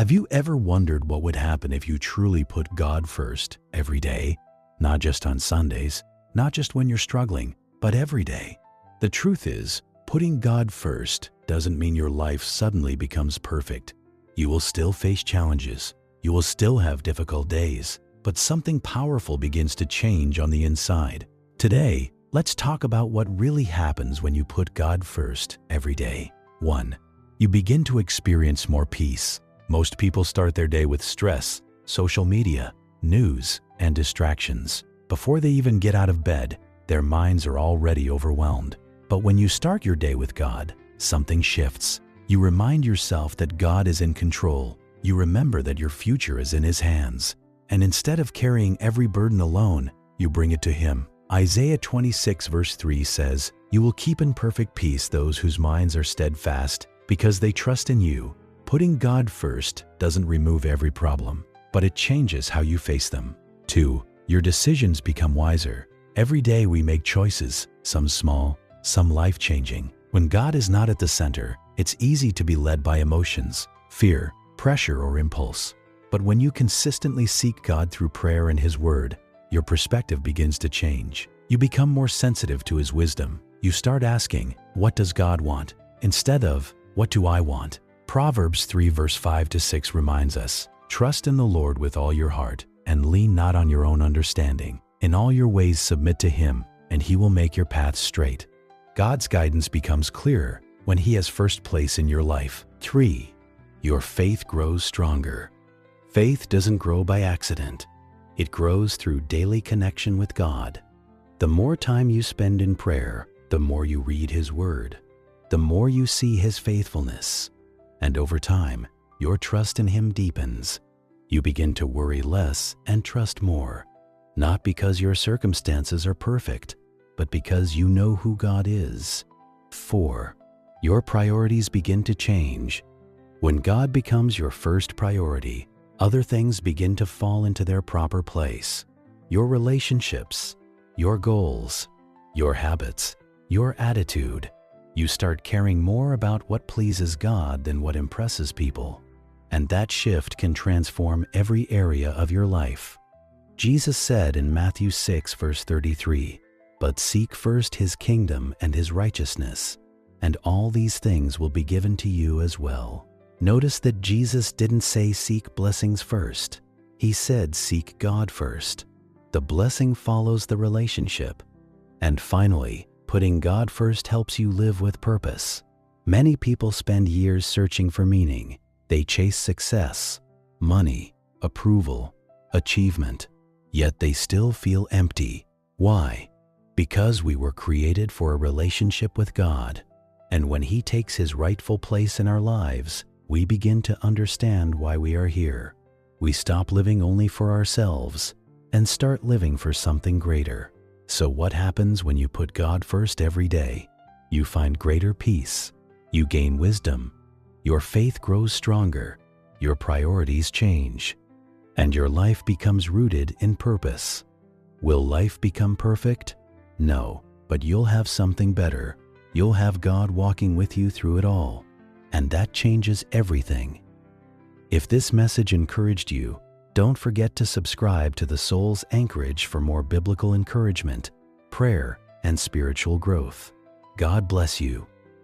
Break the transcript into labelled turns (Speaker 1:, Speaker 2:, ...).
Speaker 1: Have you ever wondered what would happen if you truly put God first every day? Not just on Sundays, not just when you're struggling, but every day. The truth is, putting God first doesn't mean your life suddenly becomes perfect. You will still face challenges. You will still have difficult days, but something powerful begins to change on the inside. Today, let's talk about what really happens when you put God first every day. 1. You begin to experience more peace. Most people start their day with stress, social media, news, and distractions. Before they even get out of bed, their minds are already overwhelmed. But when you start your day with God, something shifts. You remind yourself that God is in control. You remember that your future is in His hands. And instead of carrying every burden alone, you bring it to Him. Isaiah 26 verse 3 says, "You will keep in perfect peace those whose minds are steadfast, because they trust in you." Putting God first doesn't remove every problem, but it changes how you face them. 2. Your decisions become wiser. Every day we make choices, some small, some life-changing. When God is not at the center, it's easy to be led by emotions, fear, pressure, or impulse. But when you consistently seek God through prayer and His Word, your perspective begins to change. You become more sensitive to His wisdom. You start asking, "What does God want?" instead of, "What do I want?" Proverbs 3 verse 5 to 6 reminds us, "Trust in the Lord with all your heart, and lean not on your own understanding. In all your ways submit to Him, and He will make your paths straight." God's guidance becomes clearer when He has first place in your life. 3. Your faith grows stronger. Faith doesn't grow by accident. It grows through daily connection with God. The more time you spend in prayer, the more you read His Word, the more you see His faithfulness. And over time, your trust in Him deepens. You begin to worry less and trust more, not because your circumstances are perfect, but because you know who God is. 4. Your priorities begin to change. When God becomes your first priority, other things begin to fall into their proper place. Your relationships, your goals, your habits, your attitude. You start caring more about what pleases God than what impresses people. And that shift can transform every area of your life. Jesus said in Matthew 6 verse 33, "But seek first His kingdom and His righteousness, and all these things will be given to you as well." Notice that Jesus didn't say seek blessings first. He said seek God first. The blessing follows the relationship. And finally, putting God first helps you live with purpose. Many people spend years searching for meaning. They chase success, money, approval, achievement, yet they still feel empty. Why? Because we were created for a relationship with God. And when He takes His rightful place in our lives, we begin to understand why we are here. We stop living only for ourselves and start living for something greater. So what happens when you put God first every day? You find greater peace. You gain wisdom. Your faith grows stronger. Your priorities change. And your life becomes rooted in purpose. Will life become perfect? No, but you'll have something better. You'll have God walking with you through it all. And that changes everything. If this message encouraged you, don't forget to subscribe to The Soul's Anchorage for more biblical encouragement, prayer, and spiritual growth. God bless you.